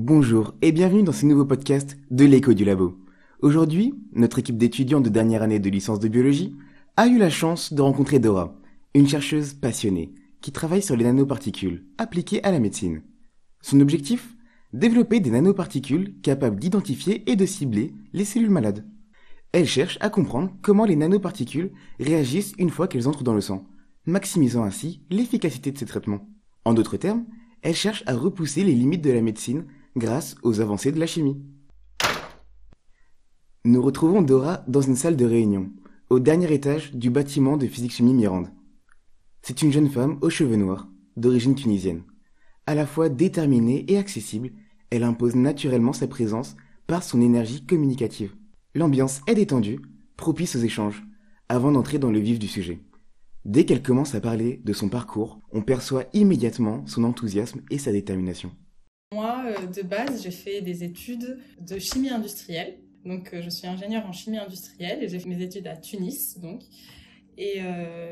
Bonjour et bienvenue dans ce nouveau podcast de l'écho du labo. Aujourd'hui, notre équipe d'étudiants de dernière année de licence de biologie a eu la chance de rencontrer Dora, une chercheuse passionnée qui travaille sur les nanoparticules appliquées à la médecine. Son objectif? Développer des nanoparticules capables d'identifier et de cibler les cellules malades. Elle cherche à comprendre comment les nanoparticules réagissent une fois qu'elles entrent dans le sang, maximisant ainsi l'efficacité de ces traitements. En d'autres termes, elle cherche à repousser les limites de la médecine grâce aux avancées de la chimie. Nous retrouvons Dora dans une salle de réunion, au dernier étage du bâtiment de physique-chimie Mirande. C'est une jeune femme aux cheveux noirs, d'origine tunisienne. À la fois déterminée et accessible, elle impose naturellement sa présence par son énergie communicative. L'ambiance est détendue, propice aux échanges, avant d'entrer dans le vif du sujet. Dès qu'elle commence à parler de son parcours, on perçoit immédiatement son enthousiasme et sa détermination. Moi, de base, j'ai fait des études de chimie industrielle. Donc, je suis ingénieure en chimie industrielle et j'ai fait mes études à Tunis, donc. Et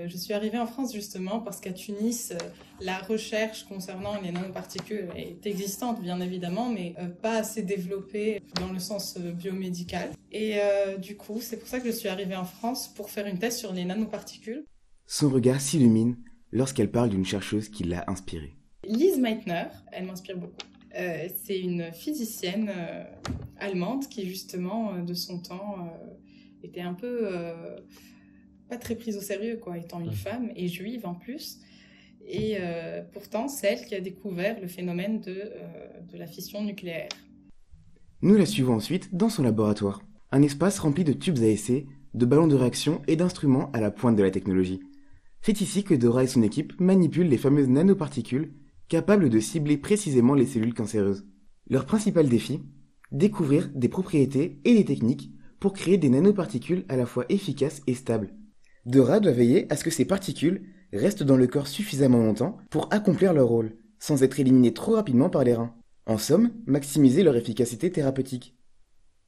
je suis arrivée en France justement parce qu'à Tunis, la recherche concernant les nanoparticules est existante, bien évidemment, mais pas assez développée dans le sens biomédical. Et du coup, c'est pour ça que je suis arrivée en France pour faire une thèse sur les nanoparticules. Son regard s'illumine lorsqu'elle parle d'une chercheuse qui l'a inspirée. Lise Meitner, elle m'inspire beaucoup. C'est une physicienne allemande qui, justement, de son temps, était un peu pas très prise au sérieux, quoi, étant une femme et juive en plus. Et pourtant, c'est elle qui a découvert le phénomène de la fission nucléaire. Nous la suivons ensuite dans son laboratoire, un espace rempli de tubes à essai, de ballons de réaction et d'instruments à la pointe de la technologie. C'est ici que Dora et son équipe manipulent les fameuses nanoparticules capables de cibler précisément les cellules cancéreuses. Leur principal défi? Découvrir des propriétés et des techniques pour créer des nanoparticules à la fois efficaces et stables. Dora doit veiller à ce que ces particules restent dans le corps suffisamment longtemps pour accomplir leur rôle, sans être éliminées trop rapidement par les reins. En somme, maximiser leur efficacité thérapeutique.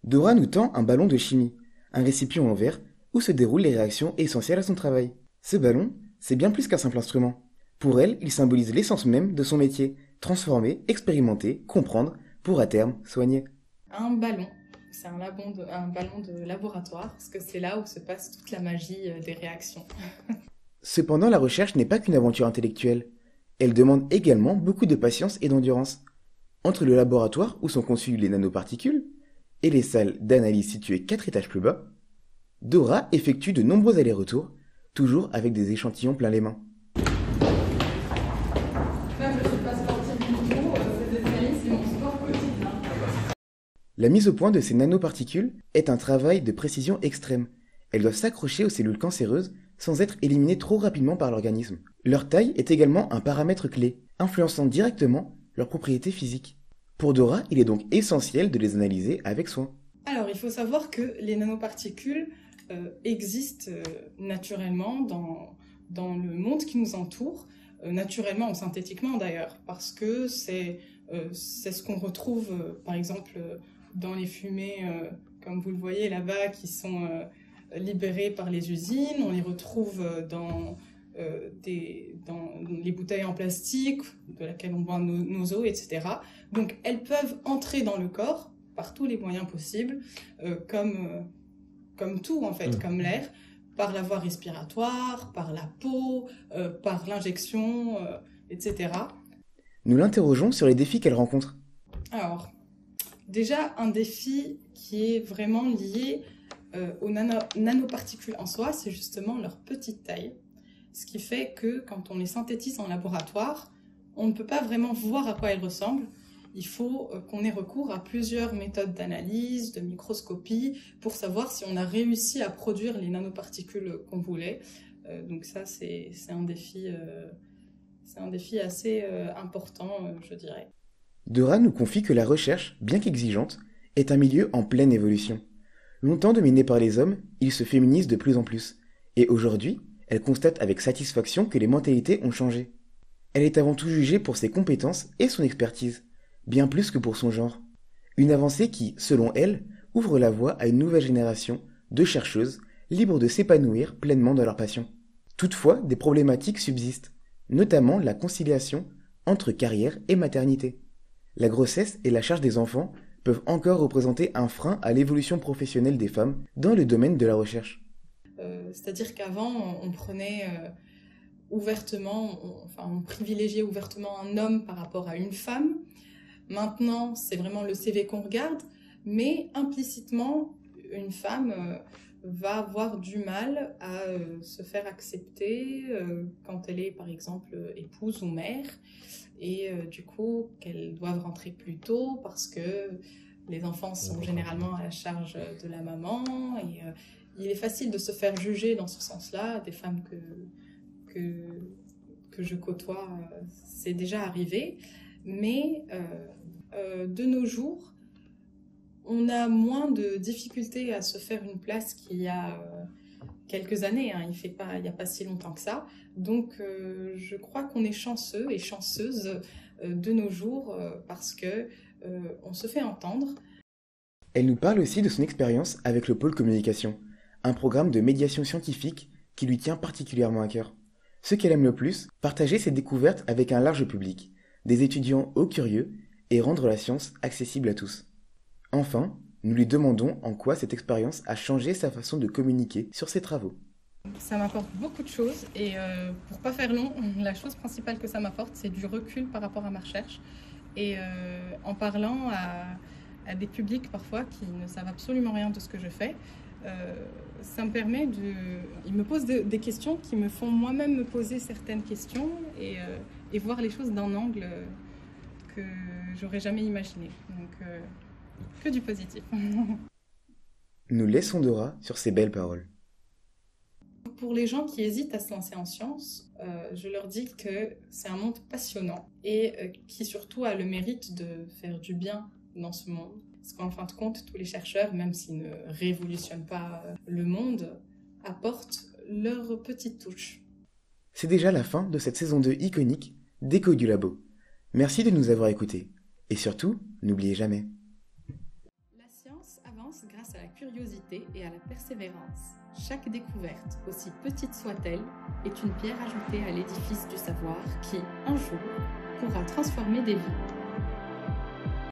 Dora nous tend un ballon de chimie, un récipient en verre où se déroulent les réactions essentielles à son travail. Ce ballon, c'est bien plus qu'un simple instrument. Pour elle, il symbolise l'essence même de son métier, transformer, expérimenter, comprendre, pour à terme soigner. Un ballon, c'est un ballon de laboratoire, parce que c'est là où se passe toute la magie des réactions. Cependant, la recherche n'est pas qu'une aventure intellectuelle. Elle demande également beaucoup de patience et d'endurance. Entre le laboratoire où sont conçues les nanoparticules et les salles d'analyse situées 4 étages plus bas, Dora effectue de nombreux allers-retours, toujours avec des échantillons plein les mains. La mise au point de ces nanoparticules est un travail de précision extrême. Elles doivent s'accrocher aux cellules cancéreuses sans être éliminées trop rapidement par l'organisme. Leur taille est également un paramètre clé, influençant directement leurs propriétés physiques. Pour Dora, il est donc essentiel de les analyser avec soin. Alors, il faut savoir que les nanoparticules existent naturellement dans le monde qui nous entoure, naturellement ou synthétiquement d'ailleurs, parce que c'est ce qu'on retrouve, par exemple, dans les fumées, comme vous le voyez là-bas, qui sont libérées par les usines. On les retrouve dans les bouteilles en plastique, de laquelle on boit nos eaux, etc. Donc, elles peuvent entrer dans le corps par tous les moyens possibles, comme tout, en fait, comme l'air, par la voie respiratoire, par la peau, par l'injection, etc. Nous l'interrogeons sur les défis qu'elle rencontre. Alors, déjà, un défi qui est vraiment lié aux nanoparticules en soi, c'est justement leur petite taille. Ce qui fait que quand on les synthétise en laboratoire, on ne peut pas vraiment voir à quoi elles ressemblent. Il faut qu'on ait recours à plusieurs méthodes d'analyse, de microscopie, pour savoir si on a réussi à produire les nanoparticules qu'on voulait. Donc ça, c'est un défi assez important, je dirais. Dora nous confie que la recherche, bien qu'exigeante, est un milieu en pleine évolution. Longtemps dominé par les hommes, il se féminise de plus en plus. Et aujourd'hui, elle constate avec satisfaction que les mentalités ont changé. Elle est avant tout jugée pour ses compétences et son expertise, bien plus que pour son genre. Une avancée qui, selon elle, ouvre la voie à une nouvelle génération de chercheuses libres de s'épanouir pleinement dans leur passion. Toutefois, des problématiques subsistent, notamment la conciliation entre carrière et maternité. La grossesse et la charge des enfants peuvent encore représenter un frein à l'évolution professionnelle des femmes dans le domaine de la recherche. C'est-à-dire qu'avant, on prenait ouvertement, on privilégiait ouvertement un homme par rapport à une femme. Maintenant, c'est vraiment le CV qu'on regarde, mais implicitement, une femme va avoir du mal à se faire accepter quand elle est, par exemple, épouse ou mère, et du coup, qu'elles doivent rentrer plus tôt parce que les enfants sont généralement à la charge de la maman, et il est facile de se faire juger dans ce sens-là. Des femmes que je côtoie, c'est déjà arrivé, mais de nos jours, on a moins de difficultés à se faire une place qu'il y a quelques années, hein. Il n'y a pas si longtemps que ça. Donc je crois qu'on est chanceux et chanceuses de nos jours parce que on se fait entendre. Elle nous parle aussi de son expérience avec le pôle communication, un programme de médiation scientifique qui lui tient particulièrement à cœur. Ce qu'elle aime le plus, partager ses découvertes avec un large public, des étudiants hauts curieux, et rendre la science accessible à tous. Enfin, nous lui demandons en quoi cette expérience a changé sa façon de communiquer sur ses travaux. Ça m'apporte beaucoup de choses et pour pas faire long, la chose principale que ça m'apporte, c'est du recul par rapport à ma recherche. Et en parlant à des publics parfois qui ne savent absolument rien de ce que je fais, ça me permet ils me posent des questions qui me font moi-même me poser certaines questions et voir les choses d'un angle que j'aurais jamais imaginé. Donc, que du positif. Nous laissons Dora sur ces belles paroles. Pour les gens qui hésitent à se lancer en sciences, je leur dis que c'est un monde passionnant et qui surtout a le mérite de faire du bien dans ce monde. Parce qu'en fin de compte, tous les chercheurs, même s'ils ne révolutionnent pas le monde, apportent leur petite touche. C'est déjà la fin de cette saison 2 iconique d'Écho du Labo. Merci de nous avoir écoutés. Et surtout, n'oubliez jamais. La science avance grâce à la curiosité et à la persévérance. Chaque découverte, aussi petite soit-elle, est une pierre ajoutée à l'édifice du savoir qui, un jour, pourra transformer des vies.